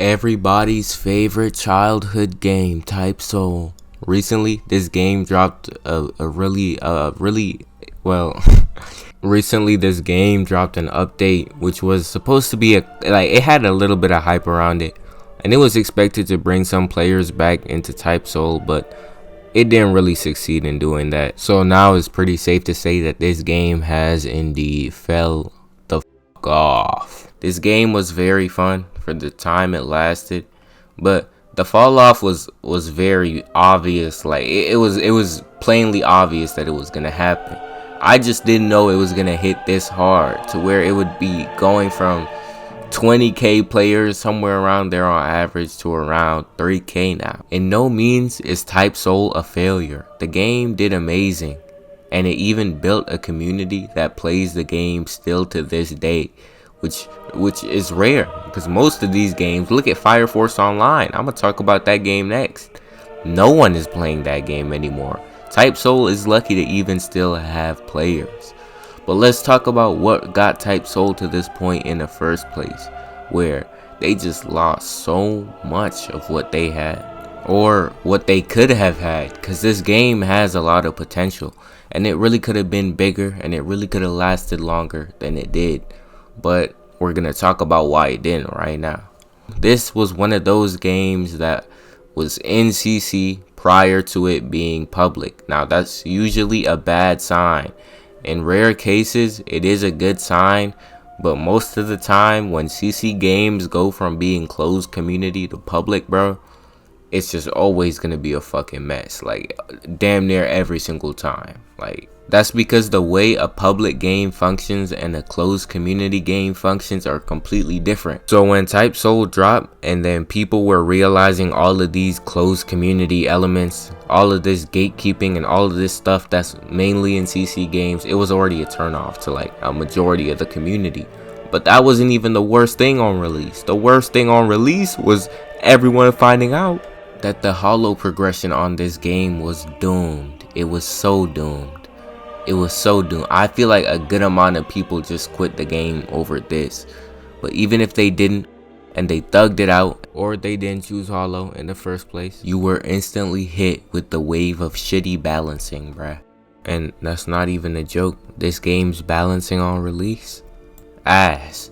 Everybody's favorite childhood game, Type Soul. Recently, this game dropped recently this game dropped an update which was supposed to be it had a little bit of hype around it, and it was expected to bring some players back into Type Soul, but it didn't really succeed in doing that. So now it's pretty safe to say that this game has indeed fell the fuck off. This game was very fun for the time it lasted, but the fall off was very obvious. Like it was plainly obvious that it was gonna happen. I just didn't know it was gonna hit this hard to where it would be going from 20k players somewhere around there on average to around 3k now. In no means is Type Soul a failure. The game did amazing, and it even built a community that plays the game still to this day, which is rare, because most of these games, look at Fire Force Online, I'm gonna talk about that game next. No one is playing that game anymore. Type Soul is lucky to even still have players. But let's talk about what got Type Soul to this point in the first place, where they just lost so much of what they had, or what they could have had, because this game has a lot of potential, and it really could have been bigger, and it really could have lasted longer than it did. But we're gonna talk about why it didn't right now. This was one of those games that was in CC prior to it being public. Now that's usually a bad sign. In rare cases, it is a good sign, but most of the time when CC games go from being closed community to public, bro, it's just always gonna be a fucking mess. Like damn near every single time. Like that's because the way a public game functions and a closed community game functions are completely different. So when Type Soul dropped, and then people were realizing all of these closed community elements, all of this gatekeeping and all of this stuff that's mainly in CC games, it was already a turnoff to like a majority of the community. But that wasn't even the worst thing on release. The worst thing on release was everyone finding out that the holo progression on this game was doomed. It was so doomed. It was so doomed. I feel like a good amount of people just quit the game over this. But even if they didn't, and they thugged it out, or they didn't choose holo in the first place, you were instantly hit with the wave of shitty balancing, bruh. And that's not even a joke. This game's balancing on release, ass.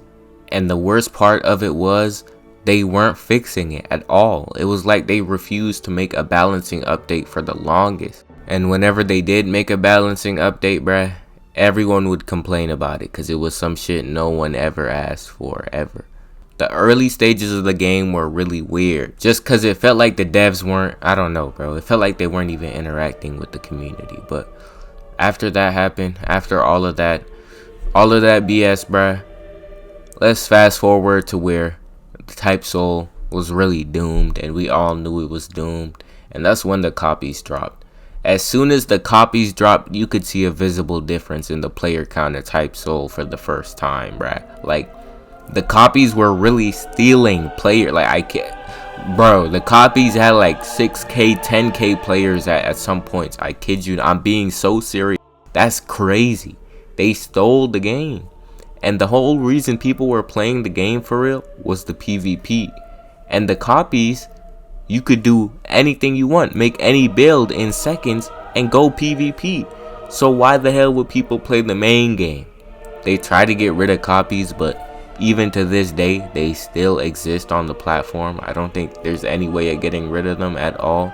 And the worst part of it was, they weren't fixing it at all. It was like they refused to make a balancing update for the longest. And whenever they did make a balancing update, bruh, everyone would complain about it because it was some shit no one ever asked for, ever. The early stages of the game were really weird, just because it felt like the devs weren't, I don't know, bro. It felt like they weren't even interacting with the community. But after that happened, after all of that BS, bruh, let's fast forward to where Type Soul was really doomed, and we all knew it was doomed, and that's when the copies dropped. As soon as the copies dropped, you could see a visible difference in the player count of Type Soul for the first time, bruh. Like, the copies were really stealing player. Like, I can't, bro, the copies had like 6k 10k players at some points. I kid you, I'm being so serious. That's crazy. They stole the game. And the whole reason people were playing the game for real was the PvP. And the copies, you could do anything you want, make any build in seconds and go PvP. So why the hell would people play the main game? They try to get rid of copies, but even to this day, they still exist on the platform. I don't think there's any way of getting rid of them at all.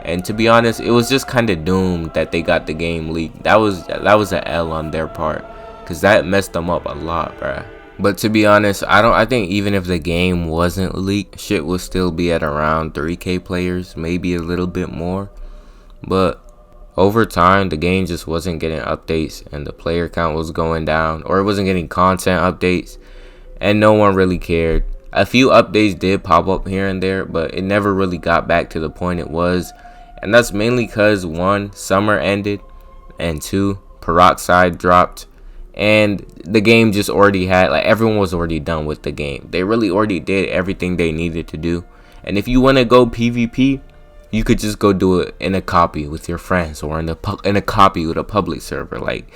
And to be honest, it was just kind of doomed that they got the game leaked. That was an L on their part, because that messed them up a lot, bruh. But to be honest, I think even if the game wasn't leaked, shit would still be at around 3k players, maybe a little bit more. But over time, the game just wasn't getting updates, and the player count was going down, or it wasn't getting content updates, and no one really cared. A few updates did pop up here and there, but it never really got back to the point it was. And that's mainly because 1, summer ended, and 2, Peroxide dropped. And the game just already had, like, everyone was already done with the game. They really already did everything they needed to do. And if you want to go PvP, you could just go do it in a copy with your friends, or in a copy with a public server. Like,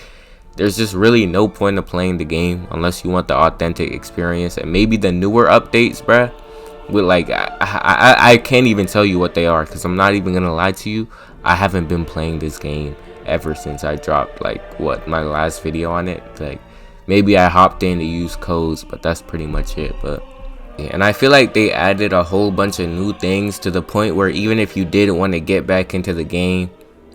there's just really no point of playing the game unless you want the authentic experience. And maybe the newer updates, bruh, with like I can't even tell you what they are, because I'm not even gonna lie to you. I haven't been playing this game ever since I dropped like what my last video on it. Like maybe I hopped in to use codes, but that's pretty much it. But yeah, and I feel like they added a whole bunch of new things to the point where even if you did want to get back into the game,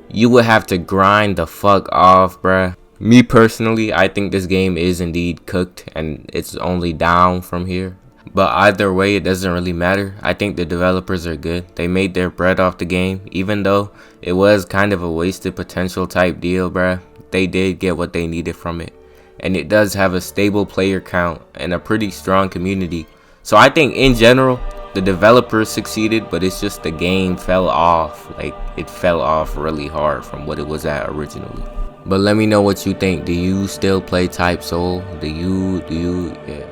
you would have to grind the fuck off, bruh. Me personally, I think this game is indeed cooked and it's only down from here. But either way, it doesn't really matter. I think the developers are good. They made their bread off the game, even though it was kind of a wasted potential type deal, bruh. They did get what they needed from it. And it does have a stable player count and a pretty strong community. So I think in general, the developers succeeded, but it's just the game fell off. Like, it fell off really hard from what it was at originally. But let me know what you think. Do you still play Type Soul? Yeah.